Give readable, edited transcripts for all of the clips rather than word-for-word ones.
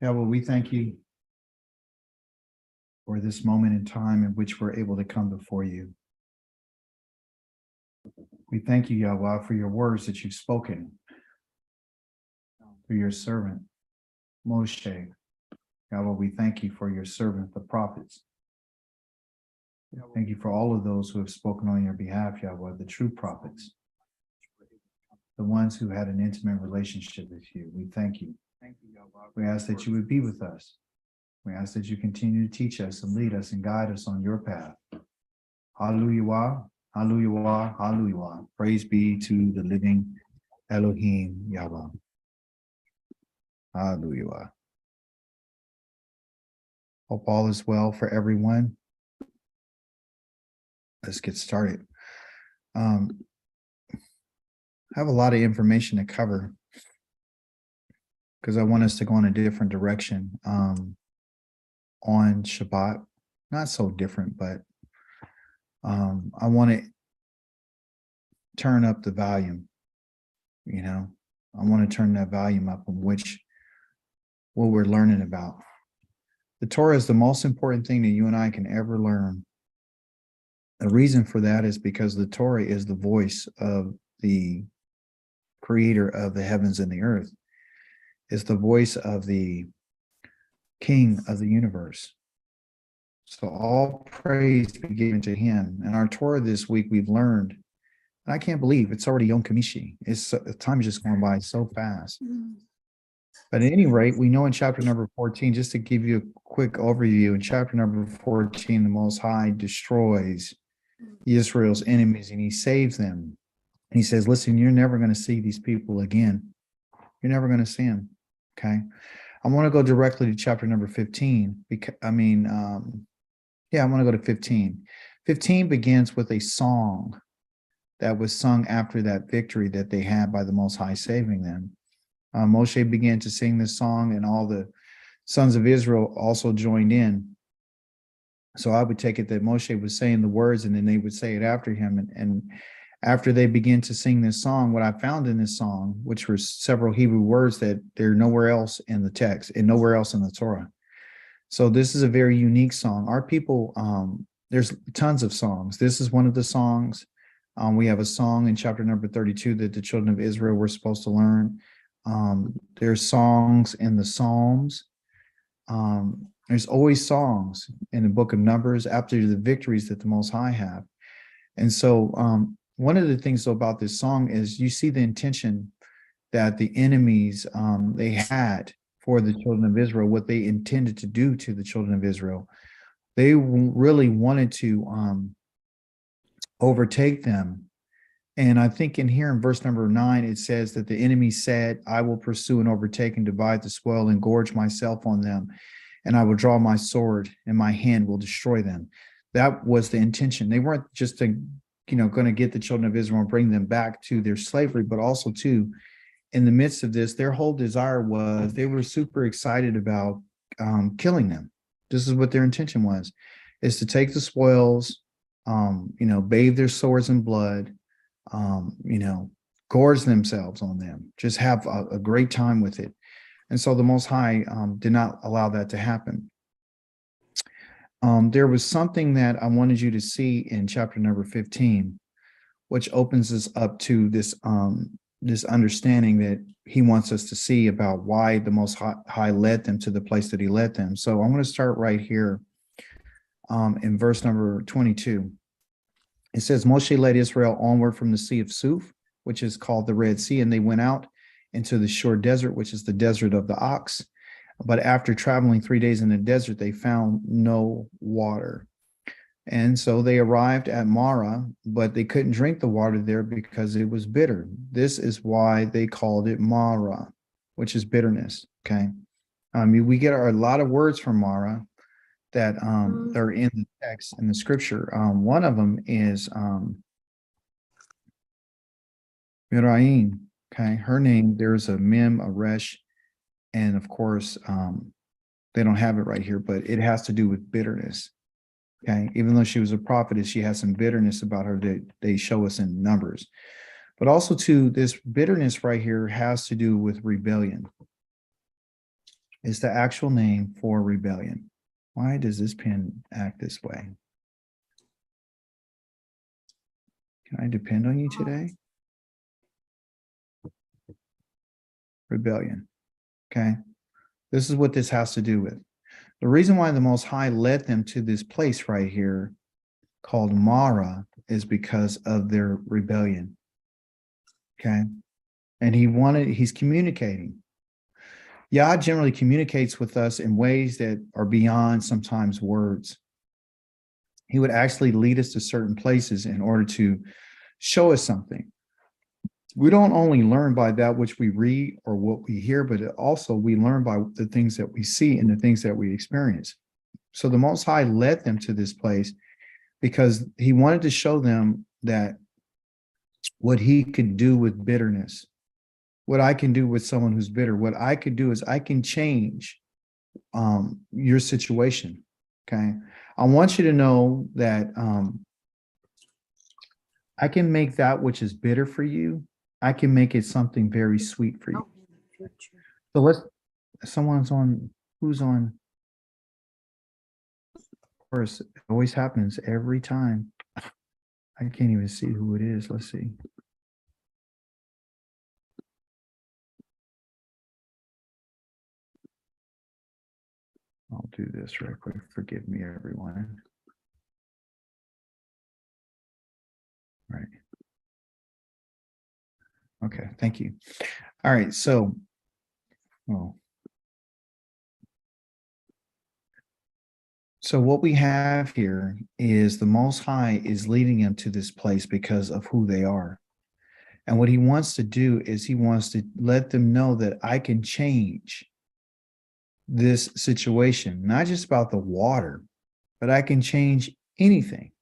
Yahweh, we thank you for this moment in time in which we're able to come before you. We thank you, Yahweh, for your words that you've spoken through your servant, Moshe. Yahweh, we thank you for your servant, the prophets. Thank you for all of those who have spoken on your behalf, Yahweh, the true prophets, the ones who had an intimate relationship with you. We thank you. We ask that you would be with us. We ask that you continue to teach us and lead us and guide us on your path. Hallelujah, hallelujah, hallelujah. Praise be to the living Elohim Yahweh. Hallelujah. Hope all is well for everyone. Let's get started. I have a lot of information to cover because I want us to go in a different direction on Shabbat. Not so different, but I want to turn up the volume. I want to turn that volume up on what we're learning about. The Torah is the most important thing that you and I can ever learn. The reason for that is because the Torah is the voice of the creator of the heavens and the earth. It's the voice of the king of the universe. So all praise be given to him. And our Torah this week, we've learned, and I can't believe it's already Yom Kamishi. Time is just going by so fast. But at any rate, we know in chapter number 14, just to give you a quick overview, in chapter number 14, the Most High destroys Israel's enemies and he saves them. And he says, listen, you're never going to see these people again. You're never going to see them. Okay. I want to go directly to chapter number 15. I want to go to 15. 15 begins with a song that was sung after that victory that they had by the Most High saving them. Moshe began to sing this song and all the sons of Israel also joined in. So I would take it that Moshe was saying the words and then they would say it after him. And after they began to sing this song, what I found in this song, which were several Hebrew words that they're nowhere else in the text and nowhere else in the Torah. So this is a very unique song. Our people, there's tons of songs. This is one of the songs. We have a song in chapter number 32 that the children of Israel were supposed to learn. There's songs in the Psalms. There's always songs in the book of Numbers after the victories that the Most High have. And so one of the things though about this song is you see the intention that the enemies they had for the children of Israel, what they intended to do to the children of Israel. They really wanted to overtake them. And I think in here in verse number 9, it says that the enemy said, I will pursue and overtake and divide the spoil and gorge myself on them. And I will draw my sword and my hand will destroy them. That was the intention. They weren't just going to get the children of Israel and bring them back to their slavery, but also too, in the midst of this, their whole desire was they were super excited about killing them. This is what their intention was, is to take the spoils, bathe their swords in blood, gorge themselves on them, just have a great time with it. And so the Most High did not allow that to happen. There was something that I wanted you to see in chapter number 15, which opens us up to this understanding that he wants us to see about why the Most High led them to the place that he led them. So I'm going to start right here in verse number 22. It says, Moshe led Israel onward from the Sea of Suf, which is called the Red Sea, and they went out into the Shur Desert, which is the desert of the ox. But after traveling 3 days in the desert, they found no water. And so they arrived at Marah, but they couldn't drink the water there because it was bitter. This is why they called it Marah, which is bitterness. Okay. We get a lot of words from Marah that are in the text in the scripture. One of them is Miraim. Okay, her name, there's a Mem, a Resh, and of course, they don't have it right here, but it has to do with bitterness. Okay, even though she was a prophetess, she has some bitterness about her that they show us in Numbers. But also too, this bitterness right here has to do with rebellion. is the actual name for rebellion. Why does this pen act this way? Can I depend on you today? Rebellion. Okay. This is what this has to do with. The reason why the Most High led them to this place right here called Mara is because of their rebellion. Okay. And he's communicating. Yah generally communicates with us in ways that are beyond sometimes words. He would actually lead us to certain places in order to show us something. We don't only learn by that which we read or what we hear, but also we learn by the things that we see and the things that we experience. So the Most High led them to this place because he wanted to show them that what he could do with bitterness, what I can do with someone who's bitter, what I could do is I can change your situation. Okay. I want you to know that I can make that which is bitter for you, I can make it something very sweet for you. So who's on first? It always happens every time. I can't even see who it is. Let's see. I'll do this real quick. Forgive me, everyone. Right. Okay, thank you. All right, so, so what we have here is the Most High is leading them to this place because of who they are. And what he wants to do is he wants to let them know that I can change this situation, not just about the water, but I can change anything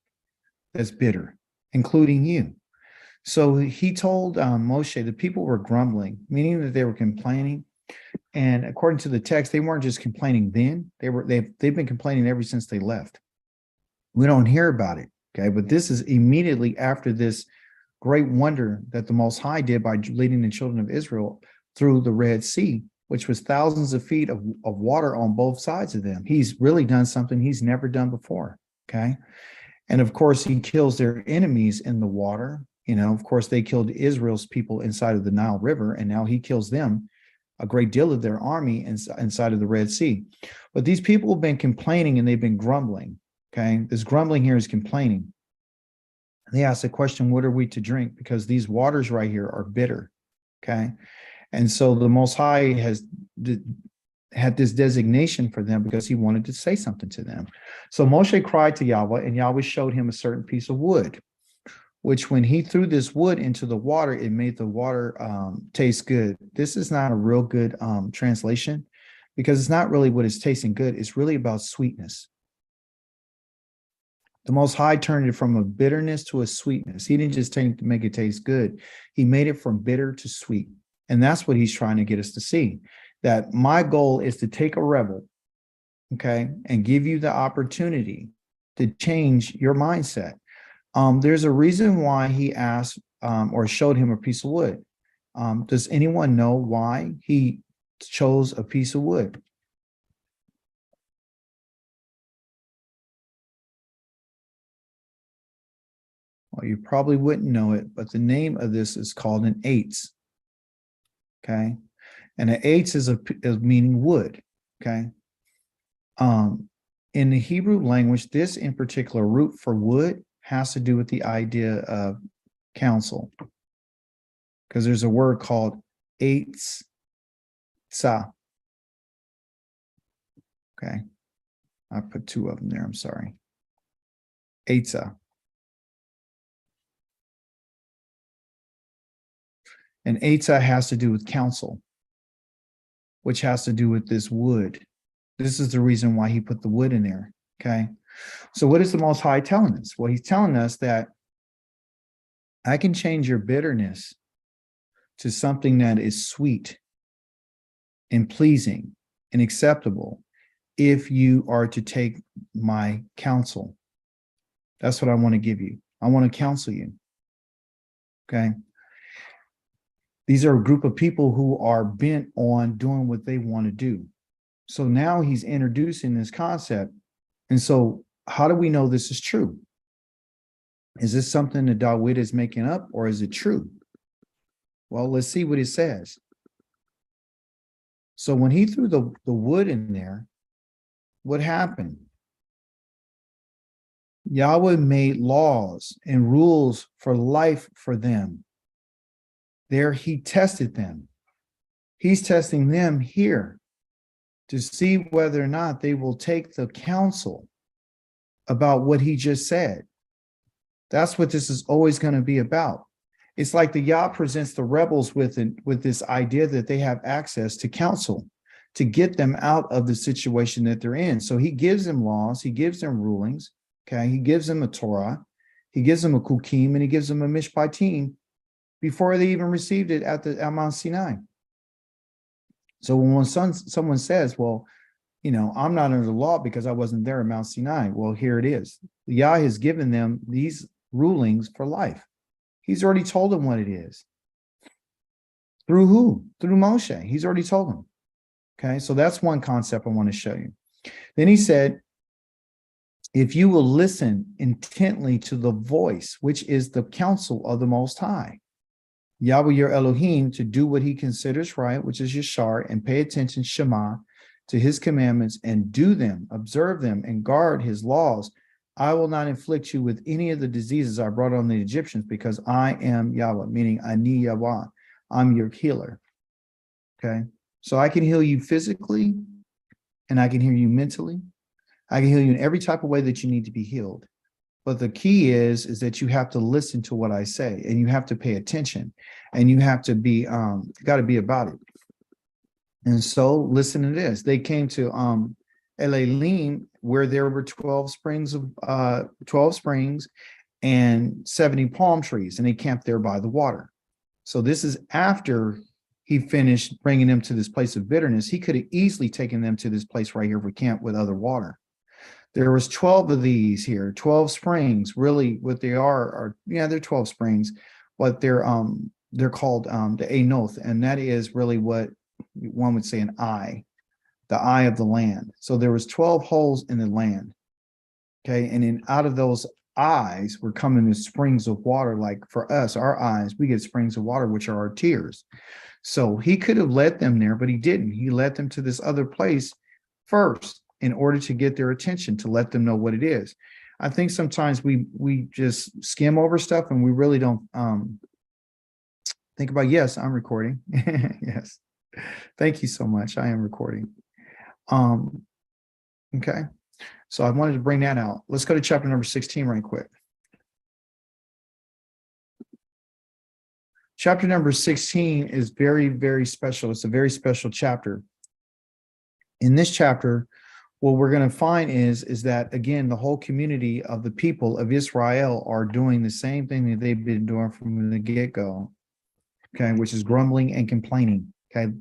that's bitter, including you. So he told Moshe, the people were grumbling, meaning that they were complaining. And according to the text, they weren't just complaining then, they've been complaining ever since they left. We don't hear about it, okay? But this is immediately after this great wonder that the Most High did by leading the children of Israel through the Red Sea, which was thousands of feet of water on both sides of them. He's really done something he's never done before, okay? And of course, he kills their enemies in the water. You know, of course, they killed Israel's people inside of the Nile River, and now he kills them, a great deal of their army inside of the Red Sea. But these people have been complaining and they've been grumbling, okay? This grumbling here is complaining. They ask the question, what are we to drink? Because these waters right here are bitter, okay? And so the Most High has had this designation for them because he wanted to say something to them. So Moshe cried to Yahweh, and Yahweh showed him a certain piece of wood, which when he threw this wood into the water, it made the water taste good. This is not a real good translation because it's not really what is tasting good. It's really about sweetness. The Most High turned it from a bitterness to a sweetness. He didn't just make it taste good. He made it from bitter to sweet. And that's what he's trying to get us to see, that my goal is to take a rebel, okay, and give you the opportunity to change your mindset. There's a reason why he asked or showed him a piece of wood. Does anyone know why he chose a piece of wood? Well, you probably wouldn't know it, but the name of this is called an eitz. Okay. And an eitz is meaning wood. Okay. In the Hebrew language, this in particular root for wood has to do with the idea of counsel. Because there's a word called eitz sa. Okay. I put two of them there. I'm sorry. Eitzah. And Eitzah has to do with counsel, which has to do with this wood. This is the reason why he put the wood in there, okay? So what is the Most High telling us? Well, he's telling us that I can change your bitterness to something that is sweet and pleasing and acceptable if you are to take my counsel. That's what I want to give you. I want to counsel you, okay? These are a group of people who are bent on doing what they want to do. So now he's introducing this concept. And so how do we know this is true? Is this something that Dawid is making up, or is it true? Well, let's see what it says. So when he threw the wood in there, what happened? Yahweh made laws and rules for life for them. There he tested them. He's testing them here to see whether or not they will take the counsel about what he just said. That's what this is always going to be about. It's like the Yah presents the rebels with this idea that they have access to counsel to get them out of the situation that they're in. So he gives them laws, he gives them rulings, okay? He gives them a Torah, he gives them a Kukim, and he gives them a Mishpatim before they even received it at Mount Sinai. So when someone says, well, I'm not under the law because I wasn't there at Mount Sinai. Well, here it is. Yah has given them these rulings for life. He's already told them what it is. Through who? Through Moshe. He's already told them. Okay, so that's one concept I want to show you. Then he said, if you will listen intently to the voice, which is the counsel of the Most High, Yahweh your Elohim, to do what he considers right, which is Yashar, and pay attention, Shema, to his commandments, and do them, observe them, and guard his laws, I will not inflict you with any of the diseases I brought on the Egyptians, because I am Yahweh, meaning Ani Yahweh. I'm your healer. Okay, so I can heal you physically, and I can heal you mentally. I can heal you in every type of way that you need to be healed. But the key is that you have to listen to what I say, and you have to pay attention, and you have to be, got to be about it. And so listen to this. They came to El-Elim, where there were 12 springs and 70 palm trees, and they camped there by the water. So this is after he finished bringing them to this place of bitterness. He could have easily taken them to this place right here for camp with other water. There was 12 of these here, 12 springs. Really, what they are they're 12 springs, but they're called the Enoth, and that is really what one would say an eye, the eye of the land. So there was 12 holes in the land. Okay, and then out of those eyes were coming the springs of water. Like for us, our eyes, we get springs of water, which are our tears. So he could have led them there, but he didn't. He led them to this other place first in order to get their attention, to let them know what it is. I think sometimes we just skim over stuff and we really don't think about, yes, I'm recording. Yes. Thank you so much. I am recording. Okay. So I wanted to bring that out. Let's go to chapter number 16 right quick. Chapter number 16 is very, very special. It's a very special chapter. In this chapter, what we're going to find is that, again, the whole community of the people of Israel are doing the same thing that they've been doing from the get-go, okay, which is grumbling and complaining, okay?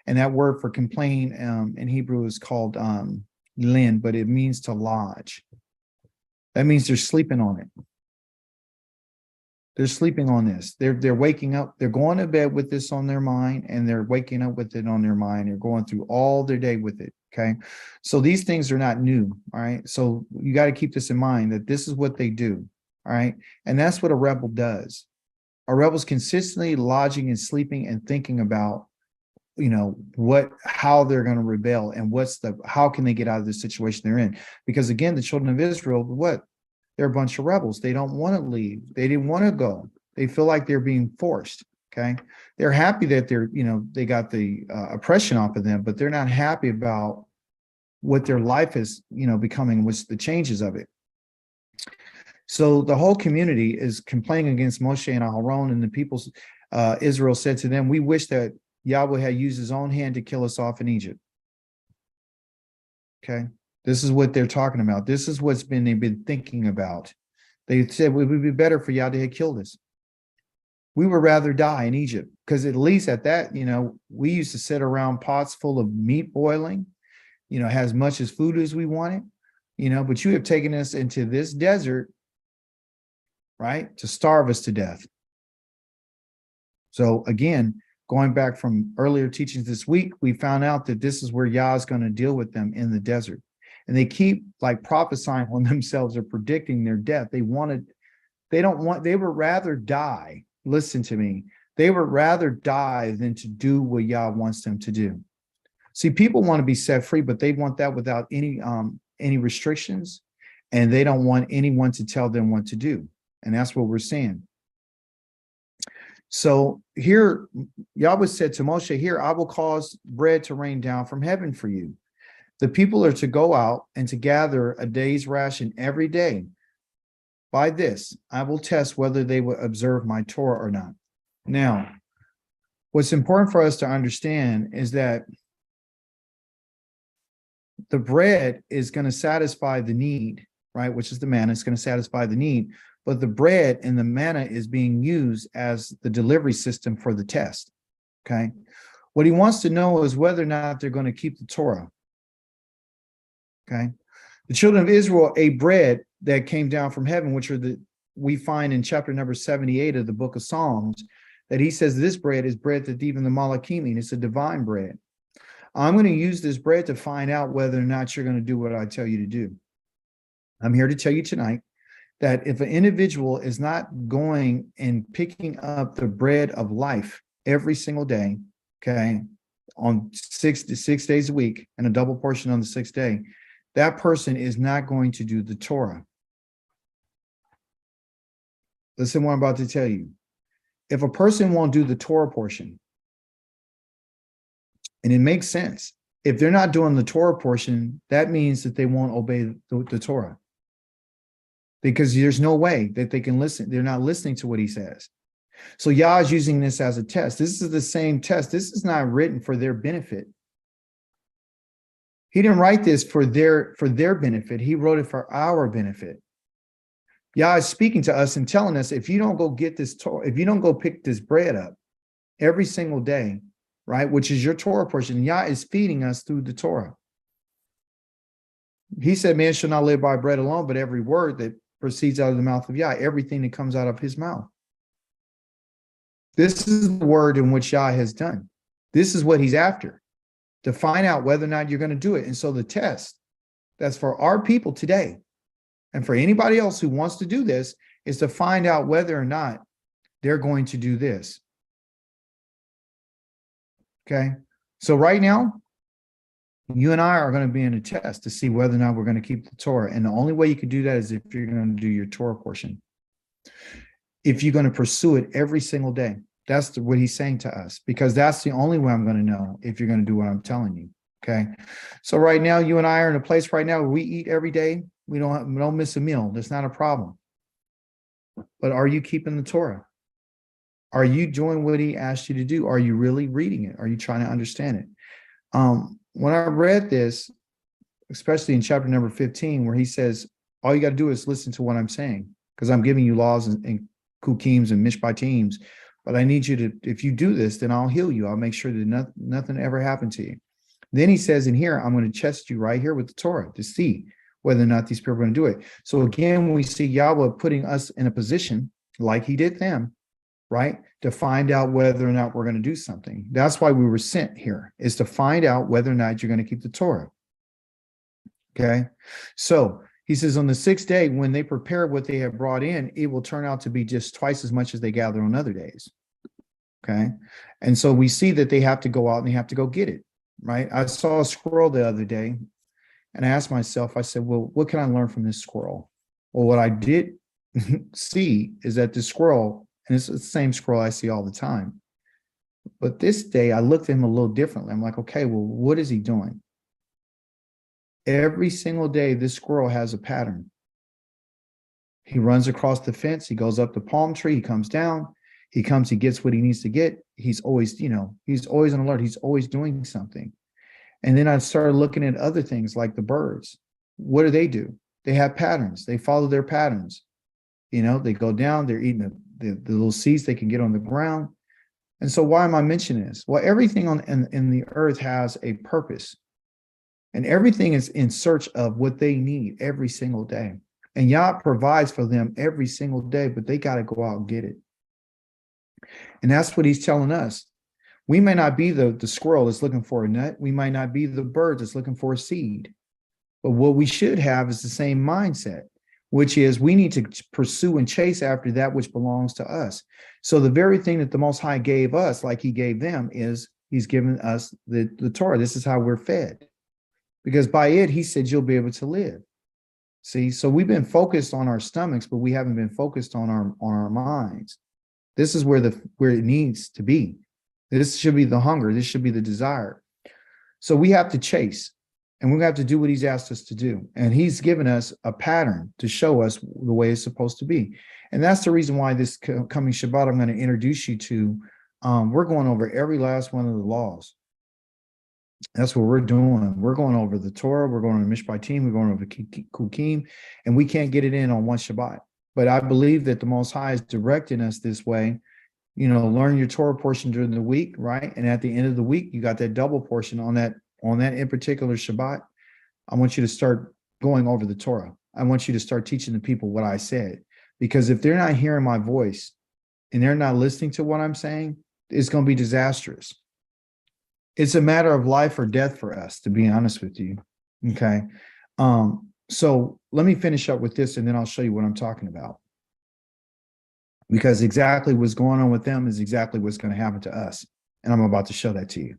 And that word for complain in Hebrew is called lin, but it means to lodge. That means they're sleeping on it. They're sleeping on this. They're waking up. They're going to bed with this on their mind, and they're waking up with it on their mind. They're going through all their day with it. Okay. So these things are not new. All right. So you got to keep this in mind, that this is what they do. All right. And that's what a rebel does. A rebel's consistently lodging and sleeping and thinking about, how they're going to rebel and how can they get out of the situation they're in? Because again, the children of Israel, they're a bunch of rebels. They don't want to leave. They didn't want to go. They feel like they're being forced. Okay. They're happy that they got the oppression off of them, but they're not happy about what their life is, becoming, what's the changes of it. So the whole community is complaining against Moshe and Aaron, and the people, Israel said to them, we wish that Yahweh had used his own hand to kill us off in Egypt. Okay. This is what they're talking about. This is what's they've been thinking about. They said it would be better for Yah to have killed us. We would rather die in Egypt, because at least at that, we used to sit around pots full of meat boiling, as much as food as we wanted, but you have taken us into this desert, right, to starve us to death. So again, going back from earlier teachings this week, we found out that this is where Yah is going to deal with them in the desert. And they keep like prophesying on themselves or predicting their death. They would rather die. Listen to me. They would rather die than to do what Yah wants them to do. See, people want to be set free, but they want that without any restrictions, and they don't want anyone to tell them what to do. And that's what we're seeing. So here, Yahweh said to Moshe, here, I will cause bread to rain down from heaven for you. The people are to go out and to gather a day's ration every day. By this, I will test whether they will observe my Torah or not. Now, what's important for us to understand is that the bread is going to satisfy the need, right? Which is the manna. It's going to satisfy the need. But the bread and the manna is being used as the delivery system for the test. Okay. What he wants to know is whether or not they're going to keep the Torah. Okay. The children of Israel ate bread that came down from heaven, which we find in chapter number 78 of the book of Psalms, that he says this bread is bread that even the Malachim eat. It's a divine bread. I'm going to use this bread to find out whether or not you're going to do what I tell you to do. I'm here to tell you tonight that if an individual is not going and picking up the bread of life every single day, okay, on 6 days a week and a double portion on the 6th day, that person is not going to do the Torah. Listen what I'm about to tell you. If a person won't do the Torah portion, and it makes sense, if they're not doing the Torah portion, that means that they won't obey the Torah. Because there's no way that they can listen. They're not listening to what he says. So Yah is using this as a test. This is the same test. This is not written for their benefit. He didn't write this for their benefit. He wrote it for our benefit. Yah is speaking to us and telling us, if you don't go get this Torah, if you don't go pick this bread up every single day, right, which is your Torah portion, Yah is feeding us through the Torah. He said, man shall not live by bread alone, but every word that proceeds out of the mouth of Yah, everything that comes out of his mouth. This is the word in which Yah has done. This is what he's after, to find out whether or not you're going to do it. And so the test that's for our people today, and for anybody else who wants to do this, is to find out whether or not they're going to do this. Okay? So right now, you and I are going to be in a test to see whether or not we're going to keep the Torah. And the only way you can do that is if you're going to do your Torah portion. If you're going to pursue it every single day. That's what he's saying to us, because that's the only way I'm going to know if you're going to do what I'm telling you. Okay. So right now, you and I are in a place right now where we eat every day. We don't miss a meal. That's not a problem. But are you keeping the Torah? Are you doing what he asked you to do? Are you really reading it? Are you trying to understand it? When I read this, especially in chapter number 15, where he says, all you got to do is listen to what I'm saying, because I'm giving you laws and kukims and mishpatim, but I need you to, if you do this, then I'll heal you. I'll make sure that nothing ever happened to you. Then he says in here, I'm going to test you right here with the Torah to see whether or not these people are going to do it. So again, we see Yahweh putting us in a position like he did them, right, to find out whether or not we're going to do something. That's why we were sent here, is to find out whether or not you're going to keep the Torah. Okay. So he says on the 6th day, when they prepare what they have brought in, it will turn out to be just twice as much as they gather on other days. Okay. And so we see that they have to go out and they have to go get it, right? I saw a squirrel the other day and I asked myself, I said, well, what can I learn from this squirrel? Well, what I did see is that the squirrel, and it's the same squirrel I see all the time, but this day I looked at him a little differently. I'm like, okay, well, what is he doing? Every single day, this squirrel has a pattern. He runs across the fence. He goes up the palm tree. He comes down. He comes, he gets what he needs to get. He's always, he's always on alert. He's always doing something. And then I started looking at other things like the birds. What do? They have patterns. They follow their patterns. They go down, they're eating the little seeds they can get on the ground. And so why am I mentioning this? Well, everything in the earth has a purpose. And everything is in search of what they need every single day. And Yah provides for them every single day, but they got to go out and get it. And that's what he's telling us. We may not be the squirrel that's looking for a nut. We might not be the bird that's looking for a seed. But what we should have is the same mindset, which is we need to pursue and chase after that which belongs to us. So the very thing that the Most High gave us, like he gave them, is he's given us the Torah. This is how we're fed. Because by it, he said, you'll be able to live. See, so we've been focused on our stomachs, but we haven't been focused on our minds. This is where it needs to be. This should be the hunger. This should be the desire. So we have to chase, and we have to do what he's asked us to do. And he's given us a pattern to show us the way it's supposed to be. And that's the reason why this coming Shabbat, I'm going to introduce you to, we're going over every last one of the laws. That's what we're doing. We're going over the Torah. We're going over Mishpatim. We're going over Kukim, and we can't get it in on one Shabbat. But I believe that the Most High is directing us this way. You know, learn your Torah portion during the week, right? And at the end of the week, you got that double portion on that in particular Shabbat. I want you to start going over the Torah. I want you to start teaching the people what I said, because if they're not hearing my voice and they're not listening to what I'm saying, it's going to be disastrous. It's a matter of life or death for us, to be honest with you. Okay. So let me finish up with this, and then I'll show you what I'm talking about. Because exactly what's going on with them is exactly what's going to happen to us. And I'm about to show that to you.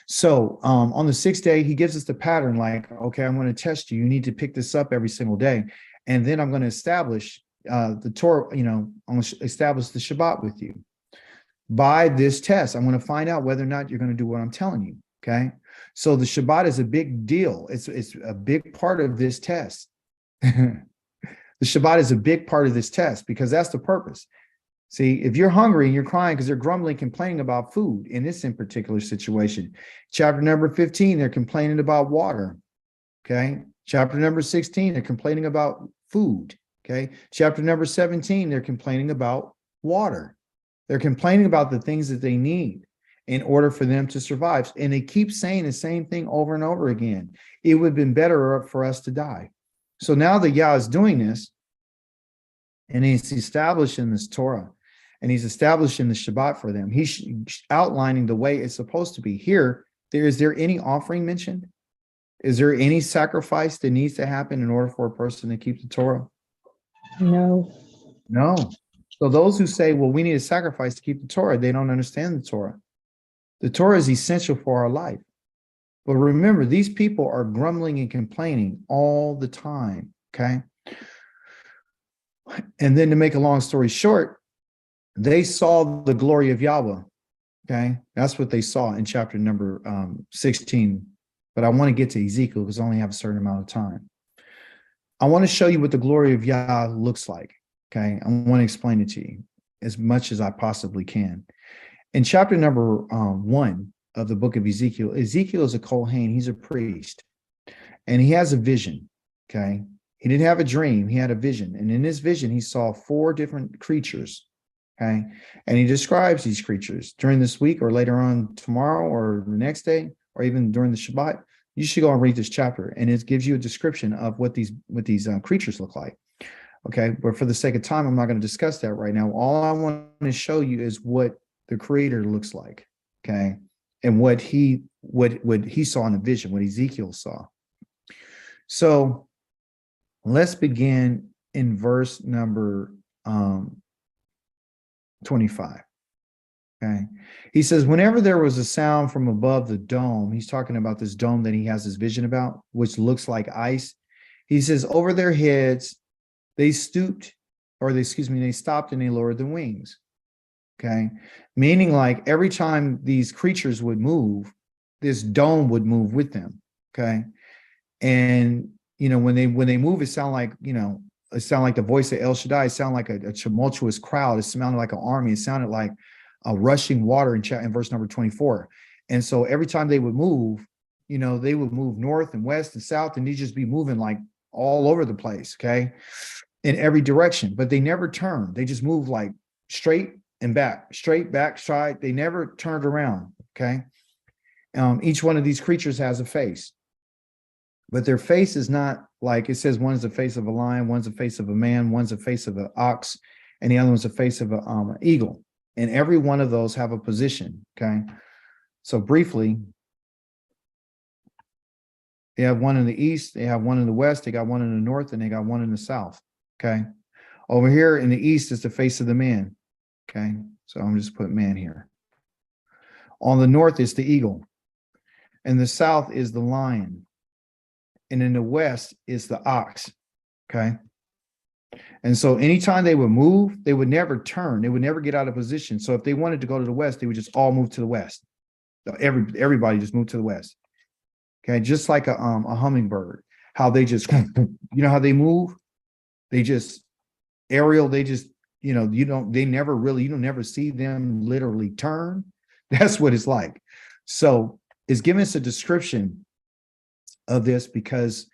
So on the sixth day, he gives us the pattern like, okay, I'm going to test you. You need to pick this up every single day. And then I'm going to establish the Torah, you know, I'm going to establish the Shabbat with you. By this test, I'm going to find out whether or not you're going to do what I'm telling you. Okay. So the Shabbat is a big deal. It's a big part of this test. The Shabbat is a big part of this test because that's the purpose. See, if you're hungry and you're crying because they're grumbling, complaining about food in this in particular situation, chapter number 15, they're complaining about water. Okay. Chapter number 16, they're complaining about food. Okay. Chapter number 17, they're complaining about water. They're complaining about the things that they need in order for them to survive. And they keep saying the same thing over and over again. It would have been better for us to die. So now that Yah is doing this, and he's establishing this Torah, and he's establishing the Shabbat for them, he's outlining the way it's supposed to be. Here, is there any offering mentioned? Is there any sacrifice that needs to happen in order for a person to keep the Torah? No. No. So those who say, well, we need a sacrifice to keep the Torah, they don't understand the Torah. The Torah is essential for our life. But remember, these people are grumbling and complaining all the time, okay? And then to make a long story short, they saw the glory of Yahweh, okay? That's what they saw in chapter number 16. But I want to get to Ezekiel because I only have a certain amount of time. I want to show you what the glory of Yah looks like. Okay, I want to explain it to you as much as I possibly can. In chapter number 1 of the book of Ezekiel, Ezekiel is a Kohen, he's a priest, and he has a vision. Okay, he didn't have a dream, he had a vision. And in this vision, he saw 4 different creatures. Okay, and he describes these creatures during this week or later on tomorrow or the next day or even during the Shabbat. You should go and read this chapter, and it gives you a description of what these creatures look like. Okay, but for the sake of time, I'm not going to discuss that right now. All I want to show you is what the Creator looks like, okay, and what he saw in the vision, what Ezekiel saw. So let's begin in verse number 25. Okay, he says, whenever there was a sound from above the dome, he's talking about this dome that he has his vision about, which looks like ice. He says, over their heads, they stopped and they lowered the wings. Okay. Meaning like every time these creatures would move, this dome would move with them. Okay. And, you know, when they move, it sounded like the voice of El Shaddai. It sounded like a tumultuous crowd. It sounded like an army. It sounded like a rushing water in verse number 24. And so every time they would move, you know, they would move north and west and south, and they'd just be moving like all over the place. Okay. In every direction, but they never turned. They just moved like straight and back, straight, back, straight. They never turned around, okay? Each one of these creatures has a face, but their face is not like it says one is the face of a lion, one's the face of a man, one's the face of an ox, and the other one's the face of an eagle. And every one of those have a position, okay? So briefly, they have one in the east, they have one in the west, they got one in the north, and they got one in the south. Okay. Over here in the east is the face of the man. Okay. So I'm just put man here. On the north is the eagle. In the south is the lion. And in the west is the ox. Okay. And so anytime they would move, they would never turn. They would never get out of position. So if they wanted to go to the west, they would just all move to the west. Everybody just moved to the west. Okay, just like a hummingbird, how they just, how they move, they just aerial, they just, you don't never see them literally turn. That's what it's like. So it's giving us a description of this because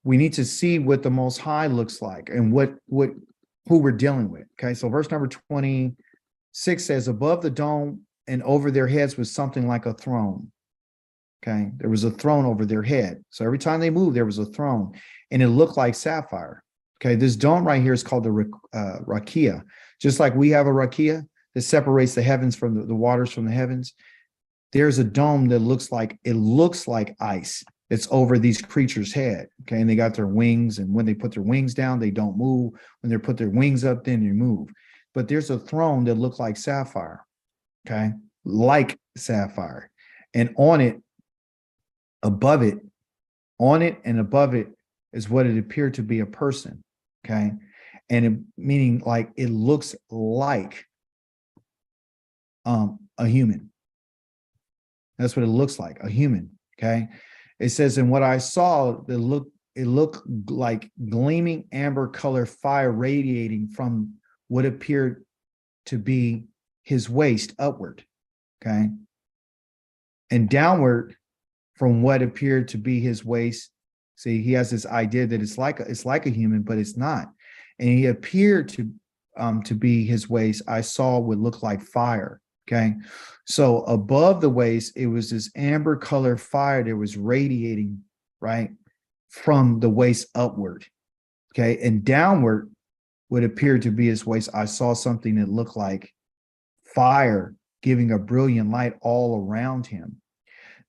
we need to see what the Most High looks like and who we're dealing with. Okay, so verse number 26 says, above the dome and over their heads was something like a throne. Okay, there was a throne over their head. So every time they moved, there was a throne, and it looked like sapphire. Okay, this dome right here is called the rakia. Just like we have a rakia that separates the heavens from the waters from the heavens, there's a dome that looks like ice. It's over these creatures' head. Okay, and they got their wings, and when they put their wings down, they don't move. When they put their wings up, then they move. But there's a throne that looked like sapphire. Okay, like sapphire, and on it and above it is what it appeared to be a person. Okay. And it, meaning like it looks like a human. That's what it looks like, a human. Okay. It says, and what I saw, it looked like gleaming amber color fire radiating from what appeared to be his waist upward. Okay. And downward from what appeared to be his waist. See, he has this idea that it's like a human, but it's not. And he appeared to be his waist. I saw what looked like fire. Okay. So above the waist, it was this amber color fire that was radiating, right, from the waist upward. Okay. And downward, what appeared to be his waist, I saw something that looked like fire giving a brilliant light all around him.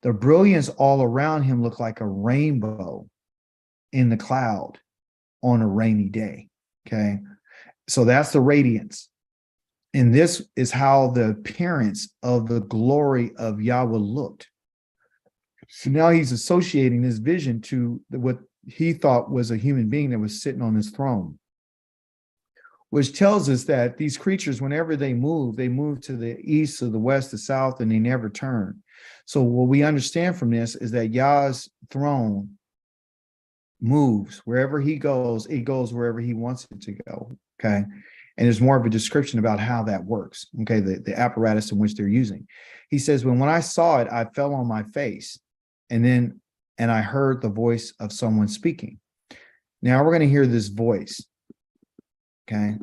The brilliance all around him looked like a rainbow in the cloud on a rainy day. Okay. So that's the radiance. And this is how the appearance of the glory of Yahweh looked. So now he's associating this vision to what he thought was a human being that was sitting on his throne, which tells us that these creatures, whenever they move to the east, or the west, the south, and they never turn. So what we understand from this is that Yah's throne moves wherever he goes, it goes wherever he wants it to go. Okay. And there's more of a description about how that works. Okay. The apparatus in which they're using. He says, when I saw it, I fell on my face, and I heard the voice of someone speaking. Now we're going to hear this voice. Okay.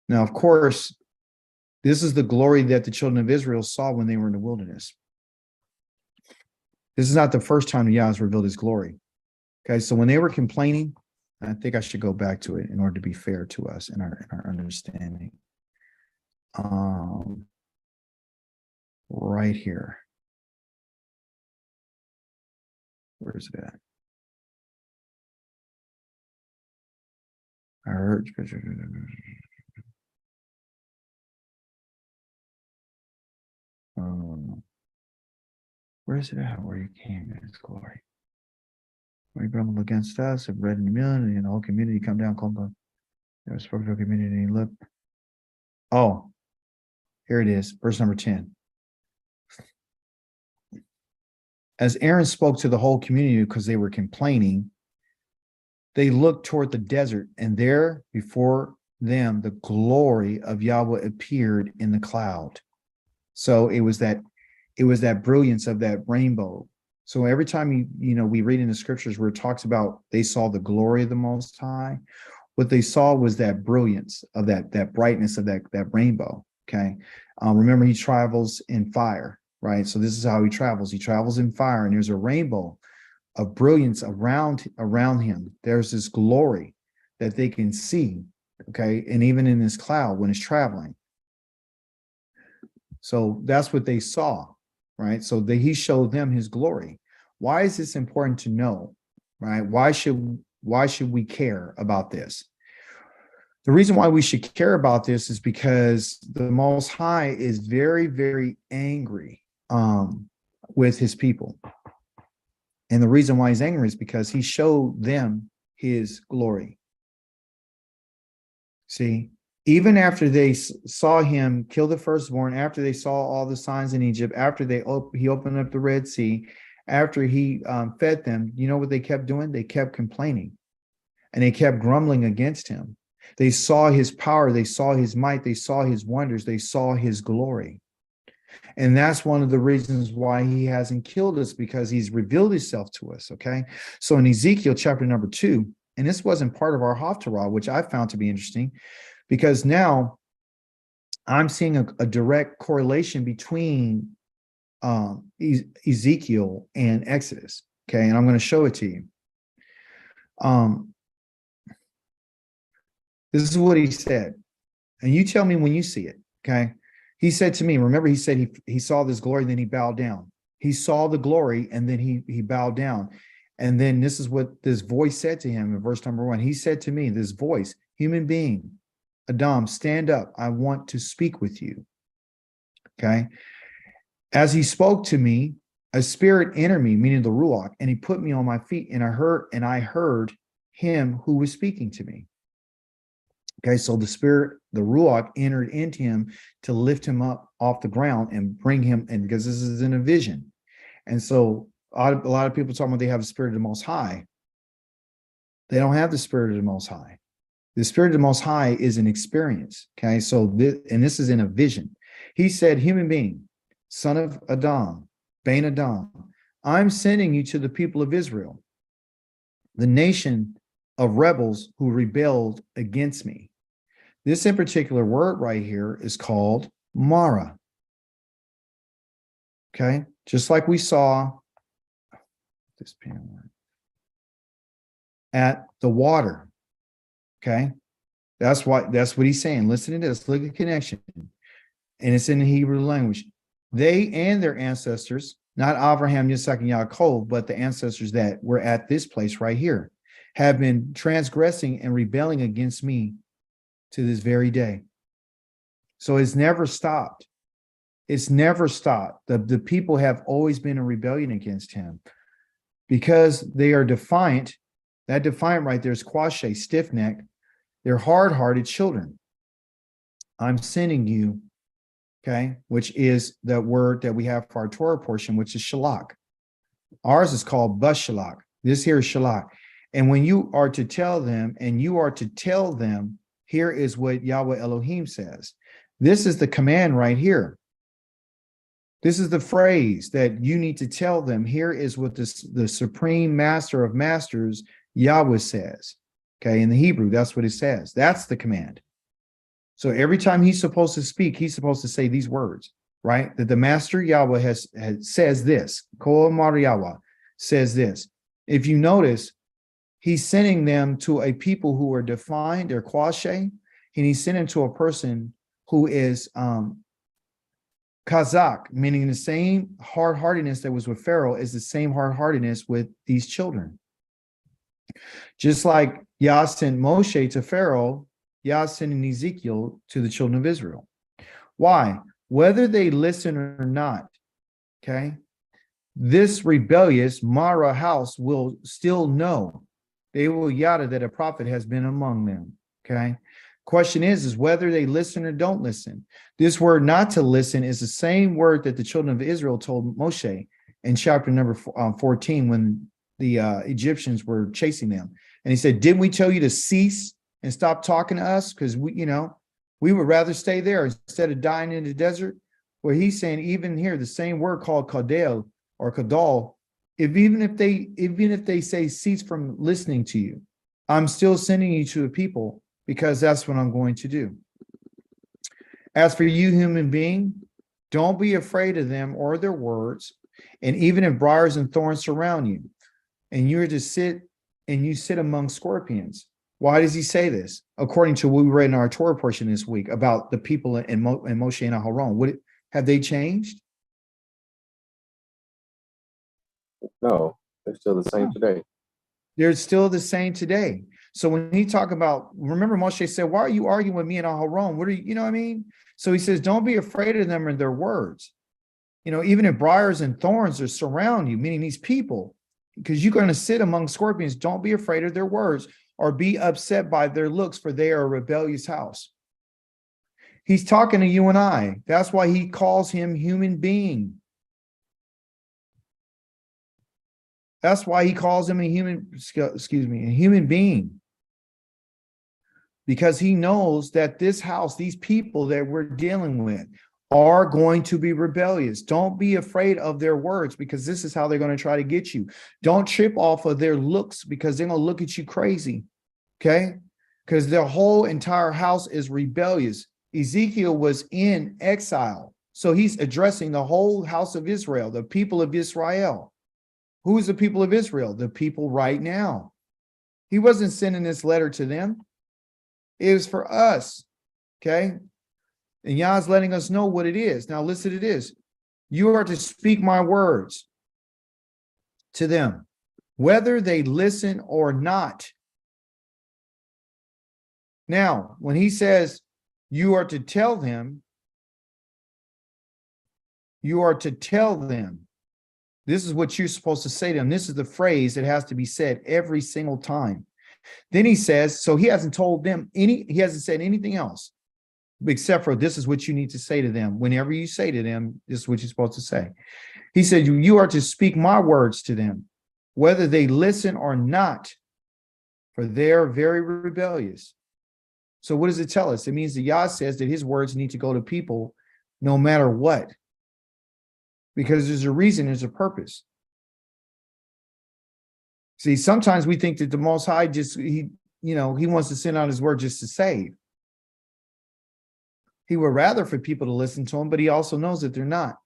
Now, of course, this is the glory that the children of Israel saw when they were in the wilderness. This is not the first time Yah has revealed his glory. Okay, so when they were complaining, I think I should go back to it in order to be fair to us in our understanding. Right here. Where is it at? I heard. Where is it at? Where you came in his glory? When he grumbled against us, and read in the million, and the whole community come down, there was spoken to a community, and he looked. Oh, here it is, verse number 10. As Aaron spoke to the whole community because they were complaining, they looked toward the desert, and there before them the glory of Yahweh appeared in the cloud. So it was that brilliance of that rainbow. So every time we read in the scriptures where it talks about they saw the glory of the Most High, what they saw was that brilliance of that brightness of that rainbow. Okay. Remember, he travels in fire, right? So this is how he travels. He travels in fire, and there's a rainbow of brilliance around him. There's this glory that they can see. Okay. And even in this cloud when it's traveling. So that's what they saw. right? So that he showed them his glory. Why is this important to know, right? Why should we care about this? The reason why we should care about this is because the Most High is very, very angry with his people. And the reason why he's angry is because he showed them his glory. See, even after they saw him kill the firstborn, after they saw all the signs in Egypt, after he opened up the Red Sea, after he fed them, you know what they kept doing? They kept complaining and they kept grumbling against him. They saw his power, they saw his might, they saw his wonders, they saw his glory. And that's one of the reasons why he hasn't killed us, because he's revealed himself to us, okay? So in Ezekiel chapter number 2, and this wasn't part of our Haftarah, which I found to be interesting, because now I'm seeing a direct correlation between Ezekiel and Exodus, okay? And I'm going to show it to you. This is what he said. And you tell me when you see it, okay? He said to me, remember, he said he saw this glory, and then he bowed down. He saw the glory, and then he bowed down. And then this is what this voice said to him in verse number 1. He said to me, this voice, human being, Adam, stand up. I want to speak with you. Okay. As he spoke to me, a spirit entered me, meaning the Ruach, and he put me on my feet, and I heard him who was speaking to me. Okay, so the spirit, the Ruach, entered into him to lift him up off the ground and bring him, and because this is in a vision. And so a lot of people talking about they have the spirit of the Most High. They don't have the spirit of the Most High. The spirit of the Most High is an experience. Okay, so this is in a vision. He said, human being, son of Adam, Ben Adam, I'm sending you to the people of Israel, the nation of rebels who rebelled against me. This in particular word right here is called Mara. Okay, just like we saw this pen at the water. Okay, that's what he's saying. Listen to this. Look at the connection, and it's in the Hebrew language. They and their ancestors, not Abraham, Yitzhak, and Yaakov, but the ancestors that were at this place right here, have been transgressing and rebelling against me to this very day. So it's never stopped. It's never stopped. The people have always been in rebellion against him because they are defiant. That defiant right there is quashe, stiff-necked. They're hard-hearted children. I'm sending you, okay, which is the word that we have for our Torah portion, which is shalach. Ours is called bashalach. This here is shalach. And when you are to tell them, here is what Yahweh Elohim says. This is the command right here. This is the phrase that you need to tell them. Here is what the supreme master of masters, Yahweh, says. Okay, in the Hebrew, that's what it says. That's the command. So every time he's supposed to speak, he's supposed to say these words, right? That the master Yahweh says this. Kol Mar Yahweh says this. If you notice, he's sending them to a people who are defined, they're quashe, and he's sending to a person who is Kazakh, meaning the same hard-heartedness that was with Pharaoh is the same hard-heartedness with these children. Just like Yah sent Moshe to Pharaoh, Yah sending Ezekiel to the children of Israel. Why? Whether they listen or not, okay, this rebellious Mara house will still know. They will yada that a prophet has been among them, okay? Question is whether they listen or don't listen. This word not to listen is the same word that the children of Israel told Moshe in chapter number 14 when the Egyptians were chasing them. And he said, didn't we tell you to cease and stop talking to us? Because we would rather stay there instead of dying in the desert. Well, he's saying even here, the same word called kadel or kadal, even if they say cease from listening to you, I'm still sending you to a people because that's what I'm going to do. As for you, human being, don't be afraid of them or their words. And even if briars and thorns surround you, and you're to sit among scorpions. Why does he say this? According to what we read in our Torah portion this week about the people in Moshe and Aharon, have they changed? No, they're still the same No. today. They're still the same today. So when he talk about, remember Moshe said, why are you arguing with me in Aharon? What are you know what I mean? So he says, don't be afraid of them and their words. Even if briars and thorns are surround you, meaning these people, because you're going to sit among scorpions, don't be afraid of their words or be upset by their looks, for they are a rebellious house. He's talking to you and I. That's why he calls him human being. That's why he calls him a human being. Because he knows that this house, these people that we're dealing with, are going to be rebellious. Don't be afraid of their words, because this is how they're going to try to get you. Don't trip off of their looks, because they're going to look at you crazy. Okay? Because their whole entire house is rebellious. Ezekiel was in exile. So he's addressing the whole house of Israel, the people of Israel. Who is the people of Israel? The people right now. He wasn't sending this letter to them. It was for us. Okay? And Yah's letting us know what it is. Now listen to this. You are to speak my words to them, whether they listen or not. Now, when he says you are to tell them, this is what you're supposed to say to them. This is the phrase that has to be said every single time. Then he says, so he hasn't told them he hasn't said anything else, except for this is what you need to say to them. Whenever you say to them, this is what you're supposed to say. He said, you are to speak my words to them, whether they listen or not, for they're very rebellious. So what does it tell us? It means that Yah says that his words need to go to people no matter what, because there's a reason, there's a purpose. See, sometimes we think that the Most High he wants to send out his word just to save. He would rather for people to listen to him, but he also knows that they're not.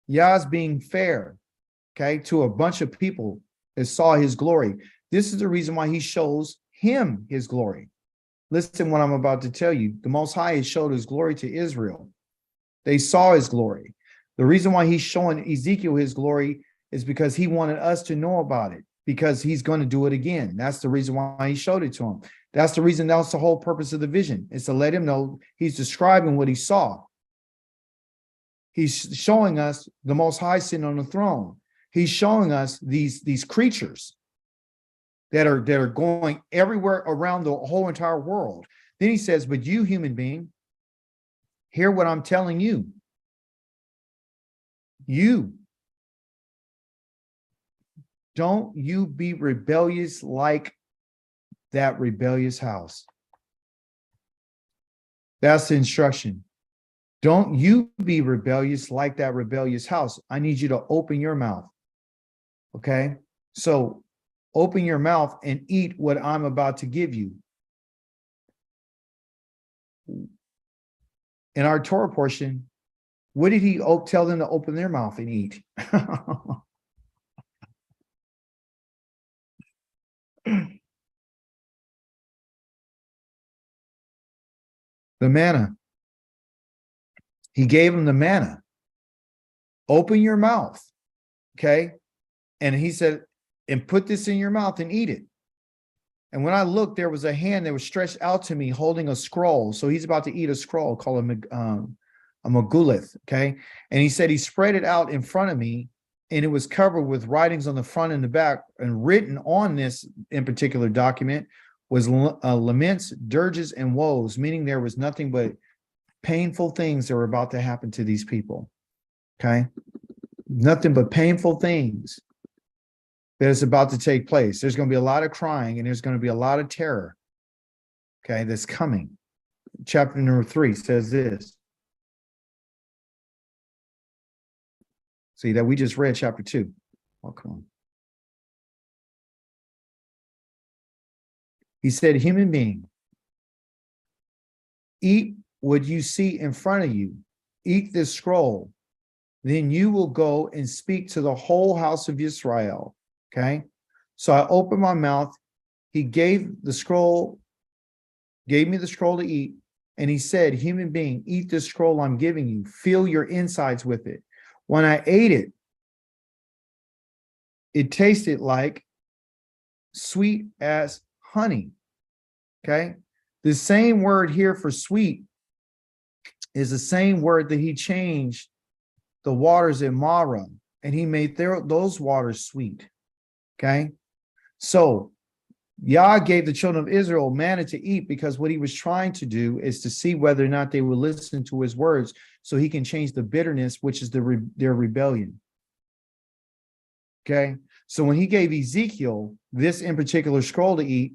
Yah's being fair, okay, to a bunch of people that saw his glory. This is the reason why he shows him his glory. Listen what I'm about to tell you. The Most High has showed his glory to Israel. They saw his glory. The reason why he's showing Ezekiel his glory is because he wanted us to know about it, because he's going to do it again. That's the reason why he showed it to him. That's the reason, that's the whole purpose of the vision, is to let him know he's describing what he saw. He's showing us the Most High sitting on the throne. He's showing us these creatures that are going everywhere around the whole entire world. Then he says, but you, human being, hear what I'm telling you. You. Don't you be rebellious like that rebellious house. That's the instruction. Don't you be rebellious like that rebellious house. I need you to open your mouth. Okay? So open your mouth and eat what I'm about to give you. In our Torah portion, what did he tell them to open their mouth and eat? The manna. He gave them the manna. Open your mouth. Okay? And he said, and put this in your mouth and eat it. And when I looked, there was a hand that was stretched out to me holding a scroll. So he's about to eat a scroll called a megillus, okay? And he said he spread it out in front of me, and it was covered with writings on the front and the back, and written on this in particular document was laments, dirges, and woes, meaning there was nothing but painful things that were about to happen to these people, okay? Nothing but painful things that is about to take place. There's going to be a lot of crying, and there's going to be a lot of terror, okay, that's coming. Chapter number 3 says this. See, that we just read chapter 2. Oh, come on. He said, human being, eat what you see in front of you. Eat this scroll. Then you will go and speak to the whole house of Israel. Okay? So I opened my mouth. He gave me the scroll to eat. And he said, human being, eat this scroll I'm giving you. Fill your insides with it. When I ate it, it tasted like sweet as honey. Okay. The same word here for sweet is the same word that he changed the waters in Mara, and he made those waters sweet. Okay. So Yah gave the children of Israel manna to eat because what he was trying to do is to see whether or not they would listen to his words so he can change the bitterness, which is their rebellion. Okay. So when he gave Ezekiel this in particular scroll to eat,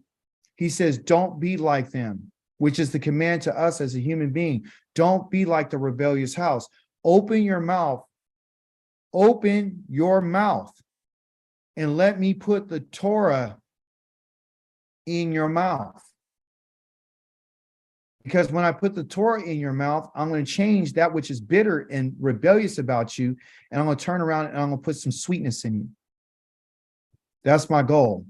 he says, don't be like them, which is the command to us as a human being. Don't be like the rebellious house. Open your mouth. Open your mouth and let me put the Torah in your mouth. Because when I put the Torah in your mouth, I'm going to change that which is bitter and rebellious about you, and I'm going to turn around and I'm going to put some sweetness in you. That's my goal.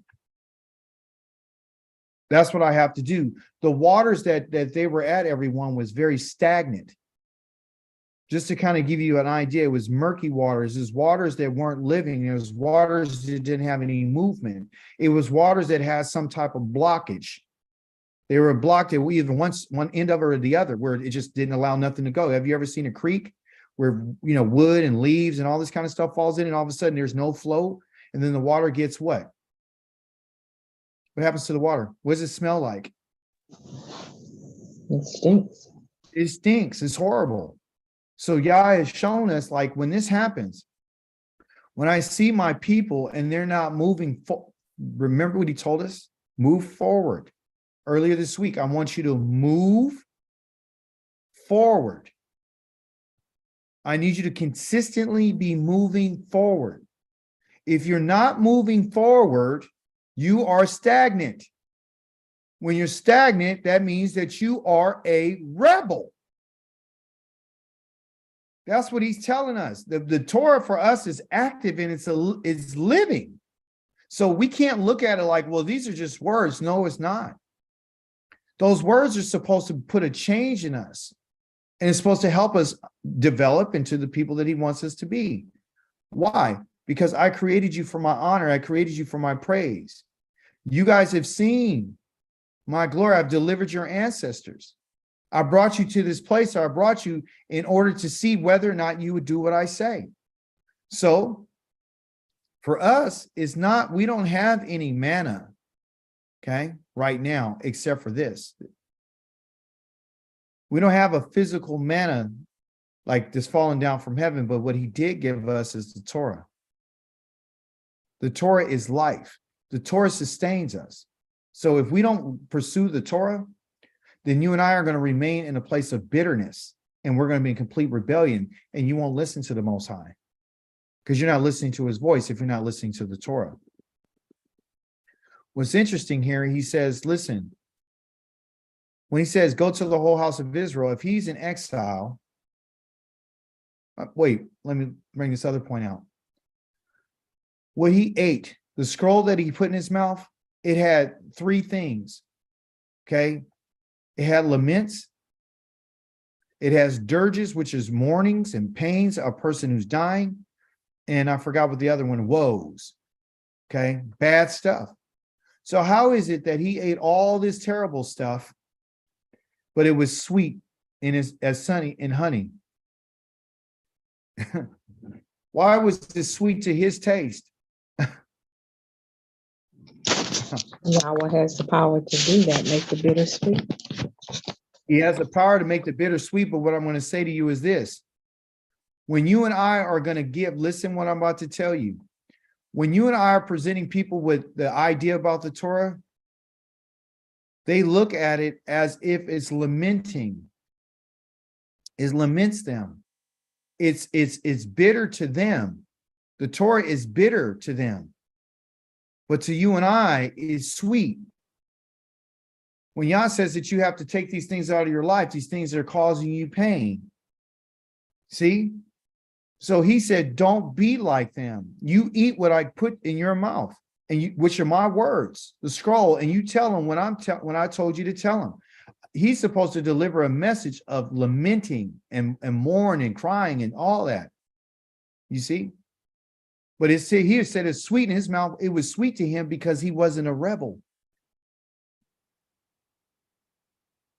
That's what I have to do. The waters that they were at, everyone, was very stagnant. Just to kind of give you an idea, it was murky waters. It was waters that weren't living. It was waters that didn't have any movement. It was waters that had some type of blockage. They were blocked at either one end of it or the other, where it just didn't allow nothing to go. Have you ever seen a creek where, you know, wood and leaves and all this kind of stuff falls in, and all of a sudden there's no flow, and then the water gets what? What happens to the water? What does it smell like? It stinks. It stinks. It's horrible. So Yah has shown us, like, when this happens, when I see my people and they're not moving, remember what he told us? Move forward. Earlier this week, I want you to move forward. I need you to consistently be moving forward. If you're not moving forward, you are stagnant. When you're stagnant, that means that you are a rebel. That's what he's telling us. The Torah for us is active and it's living. So we can't look at it like, well, these are just words. No, it's not. Those words are supposed to put a change in us, and it's supposed to help us develop into the people that he wants us to be. Why? Because I created you for my honor. I created you for my praise. You guys have seen my glory. I've delivered your ancestors. I brought you to this place. I brought you in order to see whether or not you would do what I say. So for us, it's not, we don't have any manna, okay, right now, except for this. We don't have a physical manna like this falling down from heaven, but what he did give us is the Torah. The Torah is life. The Torah sustains us. So if we don't pursue the Torah, then you and I are going to remain in a place of bitterness, and we're going to be in complete rebellion, and you won't listen to the Most High because you're not listening to his voice if you're not listening to the Torah. What's interesting here, he says, listen, when he says, go to the whole house of Israel, if he's in exile, wait, let me bring this other point out. What he ate, the scroll that he put in his mouth, it had three things, okay? It had laments. It has dirges, which is mournings and pains, a person who's dying. And I forgot what the other one, woes, okay? Bad stuff. So how is it that he ate all this terrible stuff, but it was sweet in as sunny in honey? Why was this sweet to his taste? Yahweh has the power to do that, make the bitter sweet. He has the power to make the bitter sweet, but what I'm going to say to you is this. When you and I are going to give, listen what I'm about to tell you. When you and I are presenting people with the idea about the Torah, they look at it as if it's lamenting. It laments them. It's bitter to them. The Torah is bitter to them. But to you and I, is sweet. When Yah says that you have to take these things out of your life, these things that are causing you pain. See? So he said, don't be like them. You eat what I put in your mouth, and which are my words, the scroll, and you tell them when I told you to tell them. He's supposed to deliver a message of lamenting and mourning, crying and all that. You see? But he said it's sweet in his mouth. It was sweet to him because he wasn't a rebel.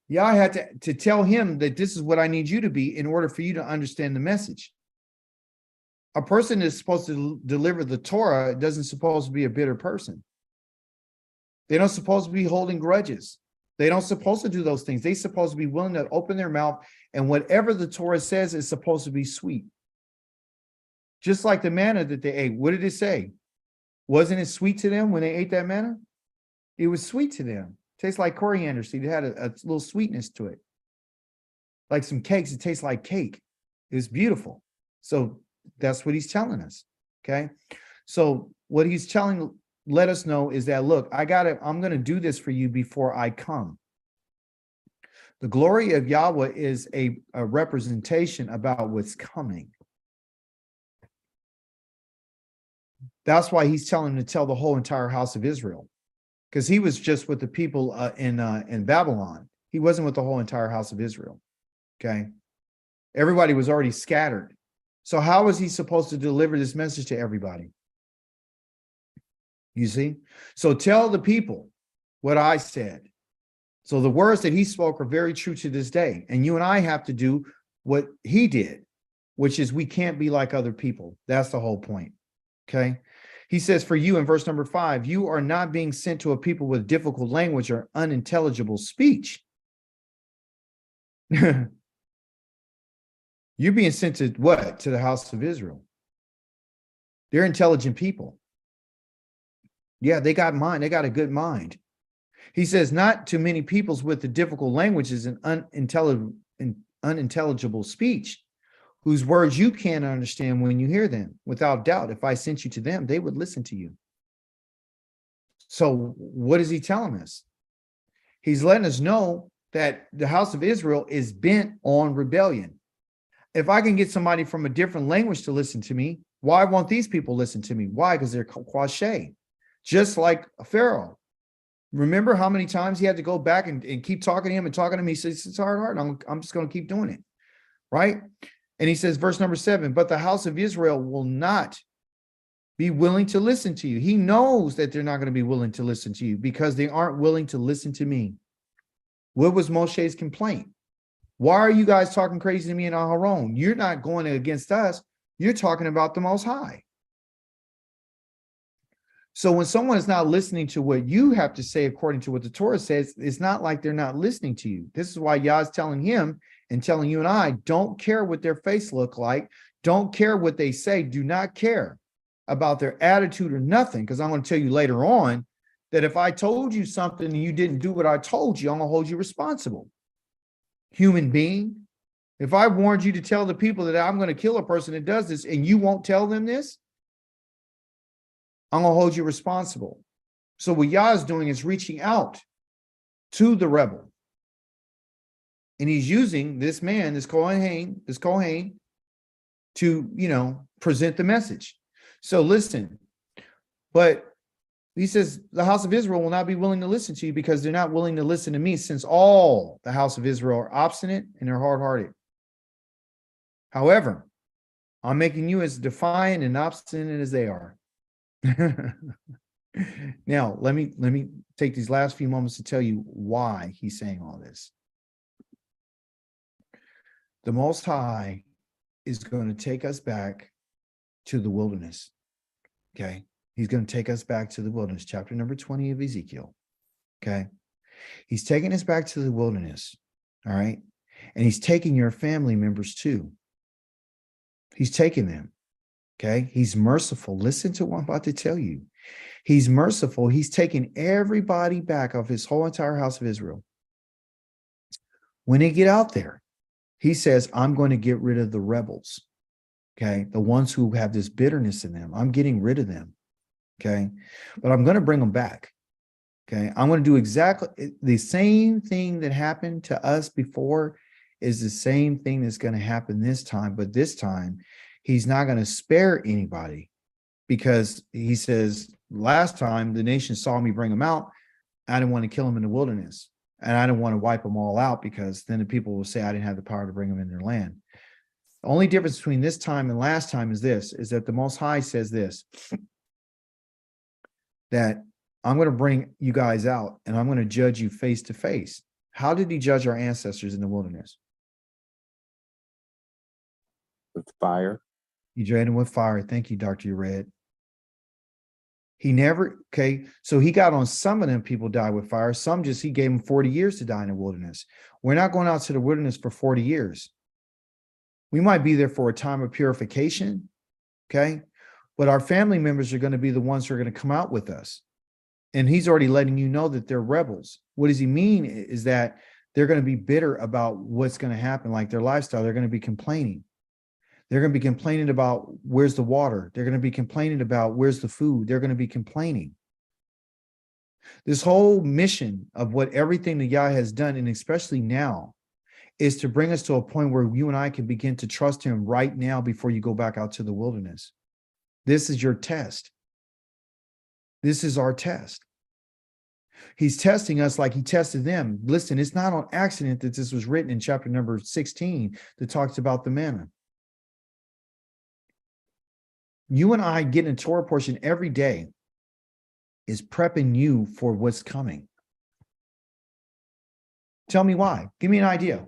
Yah had to tell him that this is what I need you to be in order for you to understand the message. A person that's supposed to deliver the Torah doesn't supposed to be a bitter person. They don't supposed to be holding grudges. They don't supposed to do those things. They supposed to be willing to open their mouth, and whatever the Torah says is supposed to be sweet. Just like the manna that they ate. What did it say? Wasn't it sweet to them when they ate that manna? It was sweet to them. Tastes like coriander seed. It had a little sweetness to it. Like some cakes, it tastes like cake. It was beautiful. So that's what he's telling us. Okay. So what he's let us know is that, look, I'm going to do this for you before I come. The glory of Yahweh is a representation about what's coming. That's why he's telling him to tell the whole entire house of Israel, because he was just with the people in Babylon. He wasn't with the whole entire house of Israel. Okay. Everybody was already scattered. So how was he supposed to deliver this message to everybody? You see? So tell the people what I said. So the words that he spoke are very true to this day. And you and I have to do what he did, which is we can't be like other people. That's the whole point. Okay. He says, for you in verse number 5, you are not being sent to a people with difficult language or unintelligible speech. You're being sent to what? To the house of Israel. They're intelligent people. Yeah, they got mind. They got a good mind. He says, not to many peoples with the difficult languages and unintelligible speech, whose words you can't understand when you hear them. Without doubt, if I sent you to them, they would listen to you. So what is he telling us? He's letting us know that the house of Israel is bent on rebellion. If I can get somebody from a different language to listen to me, why won't these people listen to me? Why? Because they're quashay, just like Pharaoh. Remember how many times he had to go back and keep talking to him and talking to me? He says, it's hard. I'm just going to keep doing it. Right? And he says, verse number 7, but the house of Israel will not be willing to listen to you. He knows that they're not going to be willing to listen to you because they aren't willing to listen to me. What was Moshe's complaint? Why are you guys talking crazy to me in Aharon? You're not going against us. You're talking about the Most High. So when someone is not listening to what you have to say according to what the Torah says, it's not like they're not listening to you. This is why Yah's telling him and telling you and I, don't care what their face look like. Don't care what they say. Do not care about their attitude or nothing, because I'm going to tell you later on that if I told you something and you didn't do what I told you, I'm going to hold you responsible. Human being, if I warned you to tell the people that I'm going to kill a person that does this and you won't tell them this, I'm going to hold you responsible. So what Yah is doing is reaching out to the rebel. And he's using this man, this Kohen, to, present the message. So listen, but he says the house of Israel will not be willing to listen to you because they're not willing to listen to me, since all the house of Israel are obstinate and they're hard-hearted. However, I'm making you as defiant and obstinate as they are. Now, let me take these last few moments to tell you why he's saying all this. The Most High is going to take us back to the wilderness. Okay. He's going to take us back to the wilderness, chapter number 20 of Ezekiel. Okay. He's taking us back to the wilderness. All right. And he's taking your family members too. He's taking them. Okay. He's merciful. Listen to what I'm about to tell you. He's merciful. He's taking everybody back of his whole entire house of Israel. When they get out there, he says, I'm going to get rid of the rebels. Okay. The ones who have this bitterness in them. I'm getting rid of them. Okay. But I'm going to bring them back. Okay. I'm going to do exactly the same thing that happened to us before is the same thing that's going to happen this time. But this time, he's not going to spare anybody, because he says, last time the nation saw me bring them out, I didn't want to kill them in the wilderness. And I didn't want to wipe them all out, because then the people will say I didn't have the power to bring them in their land. The only difference between this time and last time is this, is that the Most High says this, that I'm going to bring you guys out and I'm going to judge you face to face. How did he judge our ancestors in the wilderness? With fire. He judged them with fire. Thank you, Dr. Red. He never, okay, so he got on some of them people died with fire. Some just, he gave them 40 years to die in the wilderness. We're not going out to the wilderness for 40 years. We might be there for a time of purification, okay? But our family members are going to be the ones who are going to come out with us. And he's already letting you know that they're rebels. What does he mean is that they're going to be bitter about what's going to happen, like their lifestyle. They're going to be complaining. They're going to be complaining about where's the water. They're going to be complaining about where's the food. They're going to be complaining. This whole mission of what everything that Yah has done, and especially now, is to bring us to a point where you and I can begin to trust him right now before you go back out to the wilderness. This is your test. This is our test. He's testing us like he tested them. Listen, it's not on accident that this was written in chapter number 16 that talks about the manna. You and I getting a Torah portion every day is prepping you for what's coming. Tell me why. Give me an idea.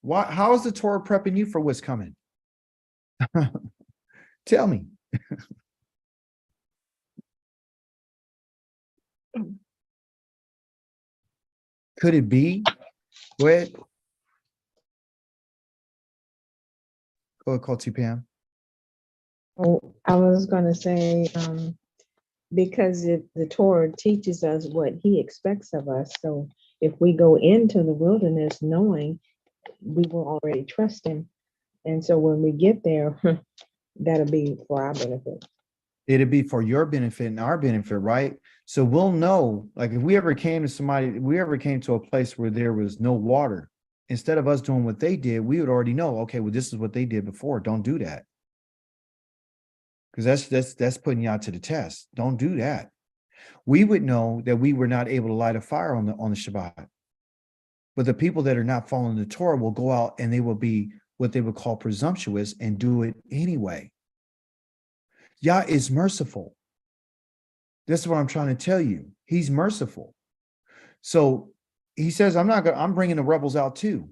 Why? How is the Torah prepping you for what's coming? Tell me. Could it be? Go ahead. Go ahead, call to Pam. Oh, I was gonna say, because the Torah teaches us what he expects of us. So if we go into the wilderness knowing we will already trust him. And so when we get there, that'll be for our benefit. It'd be for your benefit and our benefit, right? So we'll know, like if we ever came to somebody, if we ever came to a place where there was no water, instead of us doing what they did, we would already know, okay, well, this is what they did before. Don't do that. Because that's putting you out to the test. Don't do that. We would know that we were not able to light a fire on the Shabbat. But the people that are not following the Torah will go out and they will be what they would call presumptuous and do it anyway. Yah is merciful. That's what I'm trying to tell you. He's merciful. So he says, I'm bringing the rebels out too.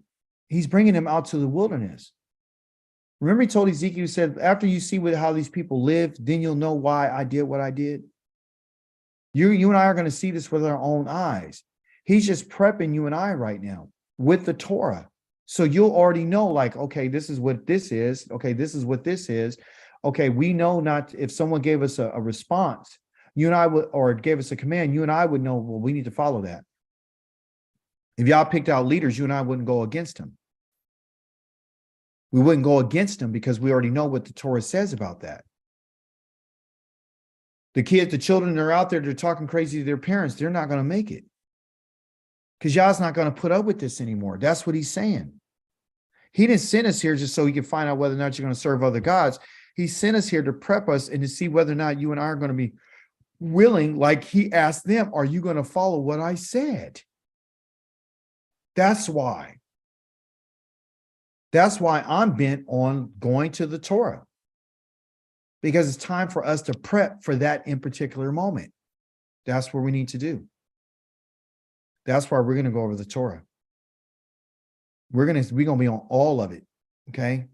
He's bringing them out to the wilderness. Remember he told Ezekiel, he said, after you see how these people live, then you'll know why I did what I did. You and I are going to see this with our own eyes. He's just prepping you and I right now with the Torah. So you'll already know, like, okay, this is what this is. Okay, this is what this is. Okay, we know not if someone gave us a response, you and I would, or gave us a command, you and I would know, well, we need to follow that. If y'all picked out leaders, you and I wouldn't go against them. We wouldn't go against them because we already know what the Torah says about that. The children that are out there, they're talking crazy to their parents, they're not going to make it. Because Yah's not going to put up with this anymore. That's what he's saying. He didn't send us here just so he can find out whether or not you're going to serve other gods. He sent us here to prep us and to see whether or not you and I are going to be willing, like he asked them, are you going to follow what I said? That's why. That's why I'm bent on going to the Torah. Because it's time for us to prep for that in particular moment. That's what we need to do. That's why we're going to go over the Torah. We're going to be on all of it. Okay.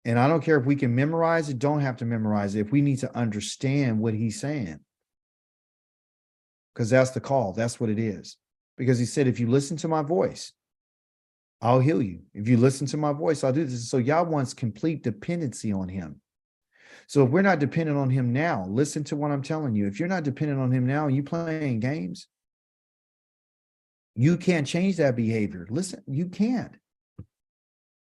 And I don't care if we can memorize it, don't have to memorize it. If we need to understand what he's saying. Because that's the call. That's what it is. Because he said, if you listen to my voice, I'll heal you. If you listen to my voice, I'll do this. So Yah wants complete dependency on him. So if we're not dependent on him now, listen to what I'm telling you. If you're not dependent on him now and you playing games, you can't change that behavior. Listen, you can't.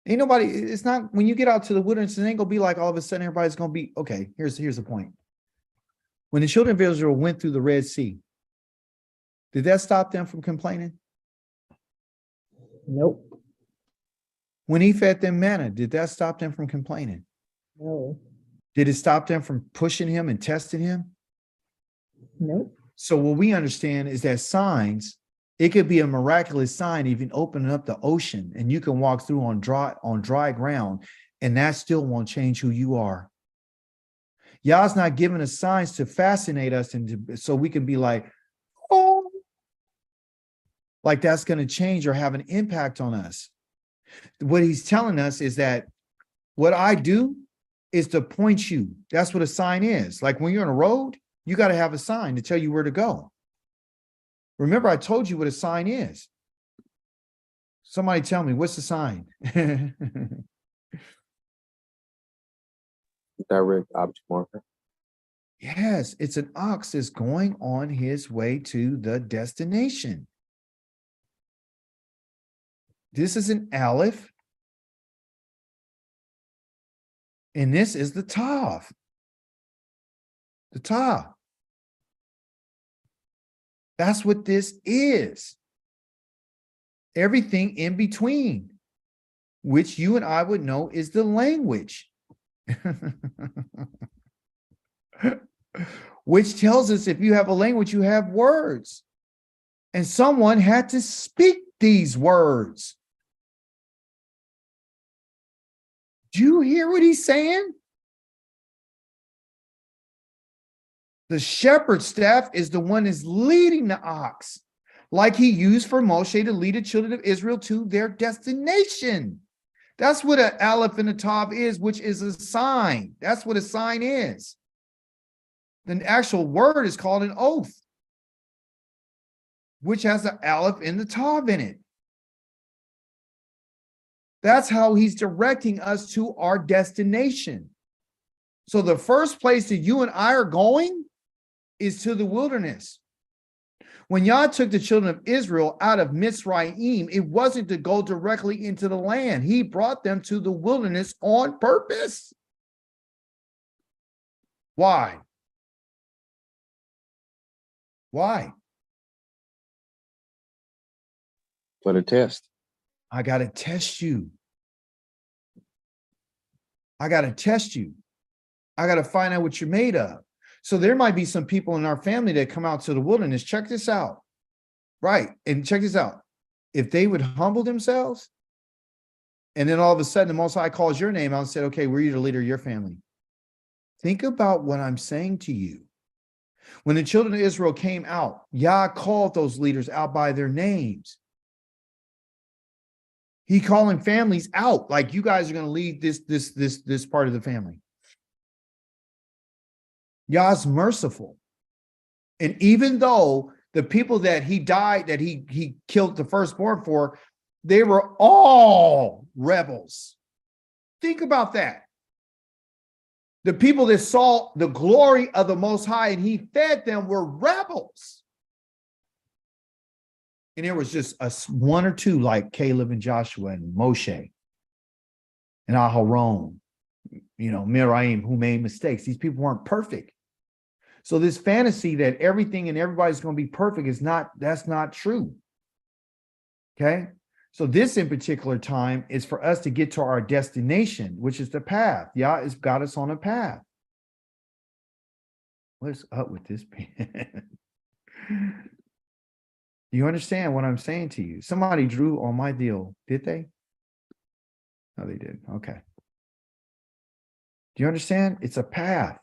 Ain't nobody, it's not, when you get out to the wilderness, it ain't gonna be like all of a sudden everybody's gonna be, okay, here's the point. When the children of Israel went through the Red Sea, did that stop them from complaining? Nope. When he fed them manna, did that stop them from complaining? No. Did it stop them from pushing him and testing him? Nope. So what we understand is that signs, it could be a miraculous sign, even opening up the ocean, and you can walk through on dry ground, And that still won't change who you are. Yah's not giving us signs to fascinate us and so we can be like, oh, like that's going to change or have an impact on us. What he's telling us is that what I do is to point you. That's what a sign is. Like when you're on a road, you got to have a sign to tell you where to go. Remember, I told you what a sign is. Somebody tell me, what's the sign? Direct object marker. Yes, it's an ox that's going on his way to the destination. This is an aleph. And this is the tav. The tav. That's what this is. Everything in between, which you and I would know is the language. Which tells us if you have a language, you have words. And someone had to speak these words. Do you hear what he's saying? The shepherd staff is the one that's leading the ox, like he used for Moshe to lead the children of Israel to their destination. That's what an aleph and a tav is, which is a sign. That's what a sign is. The actual word is called an oath, which has an aleph and the tav in it. That's how he's directing us to our destination. So the first place that you and I are going is to the wilderness. When Yah took the children of Israel out of Mitzrayim, it wasn't to go directly into the land. He brought them to the wilderness on purpose. Why? Why? For the test. I got to test you. I got to test you. I got to find out what you're made of. So there might be some people in our family that come out to the wilderness. Check this out. Right. And check this out. If they would humble themselves, and then all of a sudden the Most High calls your name out and said, okay, we're you the leader of your family. Think about what I'm saying to you. When the children of Israel came out, Yah called those leaders out by their names. He calling families out, like you guys are going to lead this part of the family. Yah's merciful. And even though the people that he died, that he killed the firstborn for, they were all rebels. Think about that. The people that saw the glory of the Most High and he fed them were rebels. And there was just one or two like Caleb and Joshua and Moshe and Aharon, Miriam, who made mistakes. These people weren't perfect. So this fantasy that everything and everybody's going to be perfect that's not true. Okay. So this in particular time is for us to get to our destination, which is the path. Yah has got us on a path. What's up with this pen? You understand what I'm saying to you? Somebody drew on my deal, did they? No, they didn't. Okay. Do you understand? It's a path.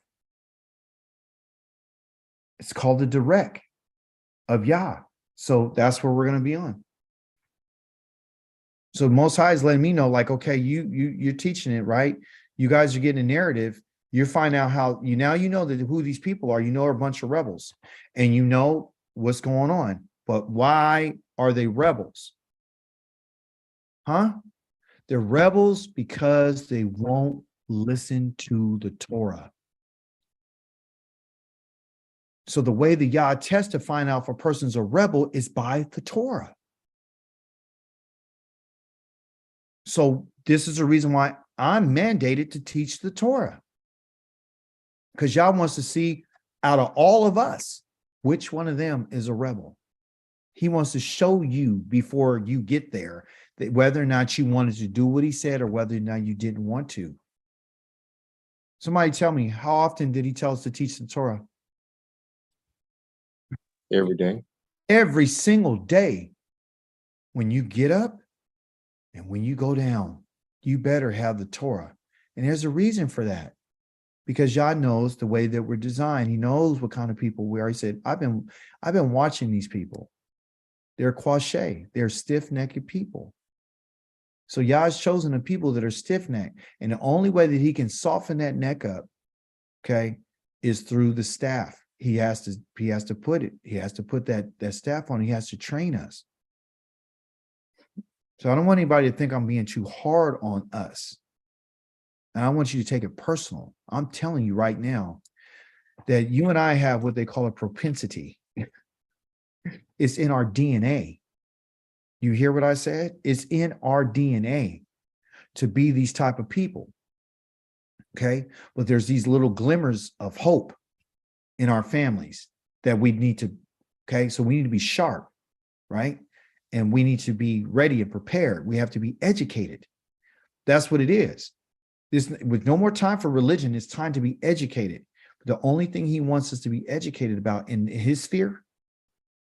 It's called the direct of Yah. So that's where we're going to be on. So Most High is letting me know, like, okay, you're teaching it, right? You guys are getting a narrative. You're finding out how you know that who these people are. You know, are a bunch of rebels, and you know what's going on. But why are they rebels? Huh? They're rebels because they won't listen to the Torah. So the way the Yah tests to find out if a person's a rebel is by the Torah. So this is the reason why I'm mandated to teach the Torah. Because Yah wants to see out of all of us, which one of them is a rebel. He wants to show you before you get there that whether or not you wanted to do what he said or whether or not you didn't want to. Somebody tell me, how often did he tell us to teach the Torah? Every day. Every single day. When you get up and when you go down, you better have the Torah. And there's a reason for that. Because Yah knows the way that we're designed. He knows what kind of people we are. He said, I've been watching these people. They're quashe. They're stiff-necked people. So Yah's chosen the people that are stiff-necked. And the only way that he can soften that neck up, okay, is through the staff. He has to put that staff on. He has to train us. So I don't want anybody to think I'm being too hard on us. And I want you to take it personal. I'm telling you right now that you and I have what they call a propensity. It's in our DNA. You hear what I said? It's in our DNA to be these type of people. Okay. But there's these little glimmers of hope in our families that we need to, okay. So we need to be sharp, right? And we need to be ready and prepared. We have to be educated. That's what it is. With no more time for religion, it's time to be educated. The only thing he wants us to be educated about in his sphere,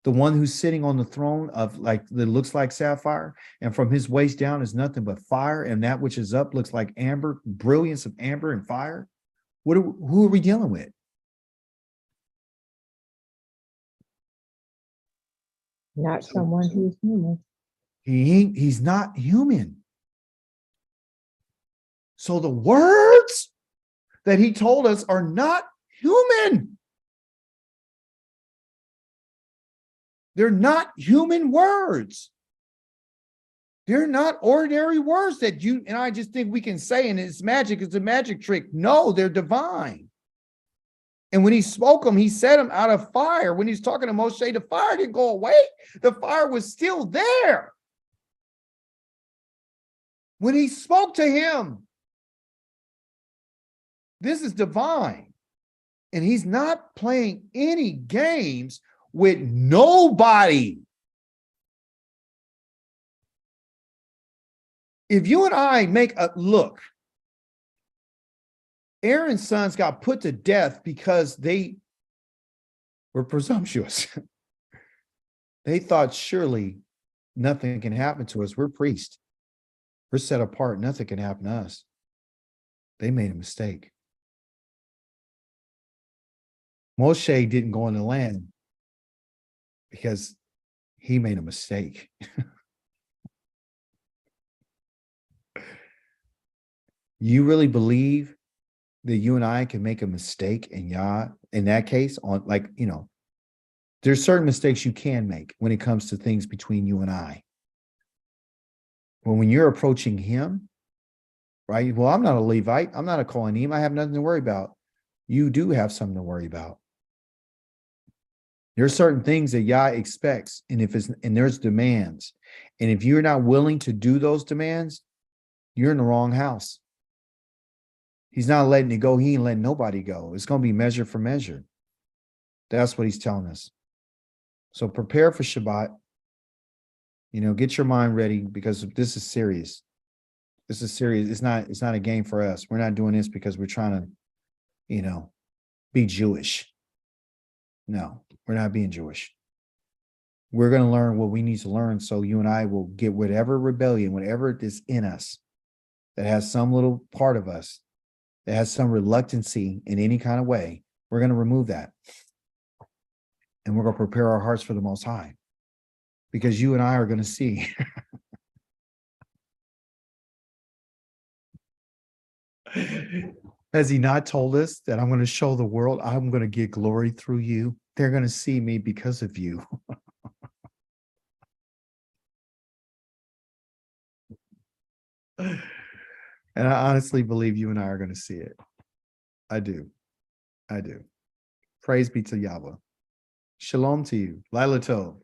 the one who's sitting on the throne of like that looks like sapphire, and from his waist down is nothing but fire, and that which is up looks like amber, brilliance of amber and fire. Who are we dealing with? Not someone who's human. He's not human. So the words that he told us are not human. They're not human words. They're not ordinary words that you and I just think we can say, and it's magic, it's a magic trick. No, they're divine. And when he spoke them, he said them out of fire. When he's talking to Moshe, the fire didn't go away. The fire was still there. When he spoke to him, this is divine. And he's not playing any games with nobody. If you and I make a look, Aaron's sons got put to death because they were presumptuous. They thought surely nothing can happen to us. We're priests. We're set apart. Nothing can happen to us. They made a mistake. Moshe didn't go in the land because he made a mistake. You really believe that you and I can make a mistake in that case, on like, there's certain mistakes you can make when it comes to things between you and I. But when you're approaching him, right? Well, I'm not a Levite. I'm not a Kohanim. I have nothing to worry about. You do have something to worry about. There are certain things that Yah expects, and there's demands. And if you're not willing to do those demands, you're in the wrong house. He's not letting it go. He ain't letting nobody go. It's going to be measure for measure. That's what he's telling us. So prepare for Shabbat. Get your mind ready, because this is serious. This is serious. It's not a game for us. We're not doing this because we're trying to, be Jewish. No, we're not being Jewish. We're going to learn what we need to learn so you and I will get whatever rebellion, whatever it is in us that has some little part of us that has some reluctancy in any kind of way. We're going to remove that. And we're going to prepare our hearts for the Most High, because you and I are going to see. Has he not told us that I'm going to show the world, I'm going to get glory through you? They're going to see me because of you. And I honestly believe you and I are going to see it. I do. I do. Praise be to Yahweh. Shalom to you. Laila Tov.